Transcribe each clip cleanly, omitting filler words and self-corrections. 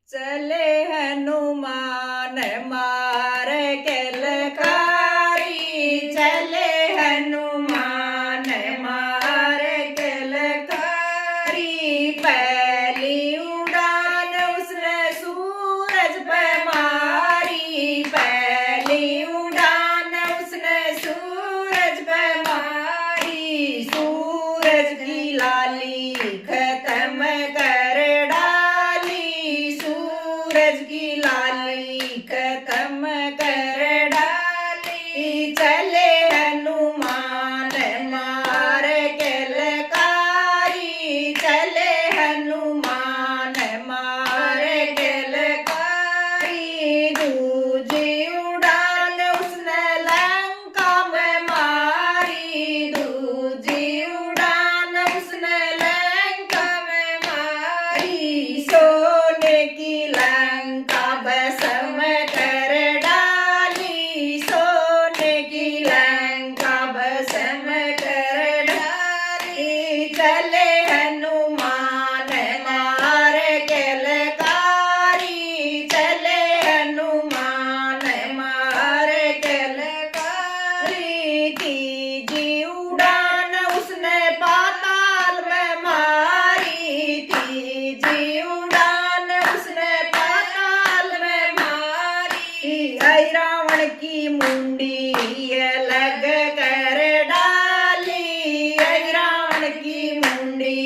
चले हनुमान मार के लकारी, चले हनुमान मार के लकारी। पहली उड़ान उसने सूरज पे मारी, पहली उड़ान उसने सूरज पे मारी। सूरज की लाली खत्म कर डाली, सूरज की लाली खत्म कर डाली। चले हनुमान मार के लकारी, चले हनुमान मार के लकारी। दूजी उड़ान उसने लंका में मारी, दूजी उड़ान उसने लंका में मारी। सोने की लंका भस्म कर डाली, सोने की लंका भस्म कर डाली। चले हनुमान मार के लकारी, चले हनुमान मार के लकारी। तीजी उड़ान उसने पाताल में मारी, तीजी उड़ान उसने पाताल में मारी। आई रावण की मुंडी अलग कर डाली, आई रावण की मुंडी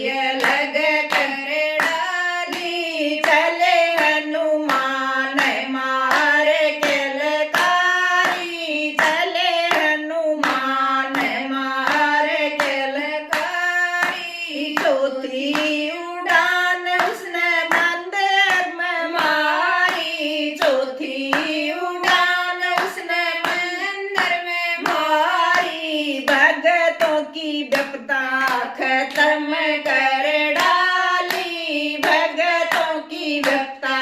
अलग कर डाली। चले हनुमान मार के लकारी, चले हनुमान मार के लकारी। चौथी उड़ान उसने मंदिर में मारी, चौथी उड़ान उसने मंदिर में मारी। भगतों की विपदा खत्म कर डाली, भगतों की विपदा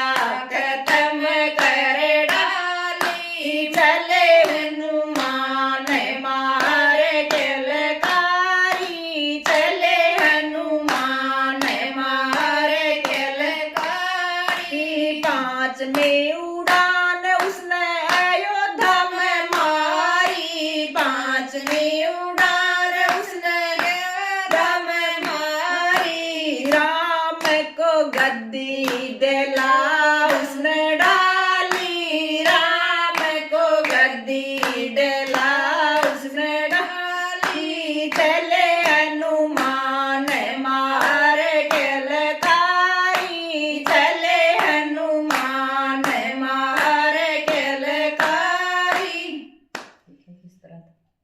खत्म कर डाली। चले हनुमान मार के लकारी, चले हनुमान मार के लकारी। पांचवी उड़ान उसने अयोध्या में मारी, पांचवी उड़ान उसने अयोध्या में मारी। राम को गद्दी दिला उसने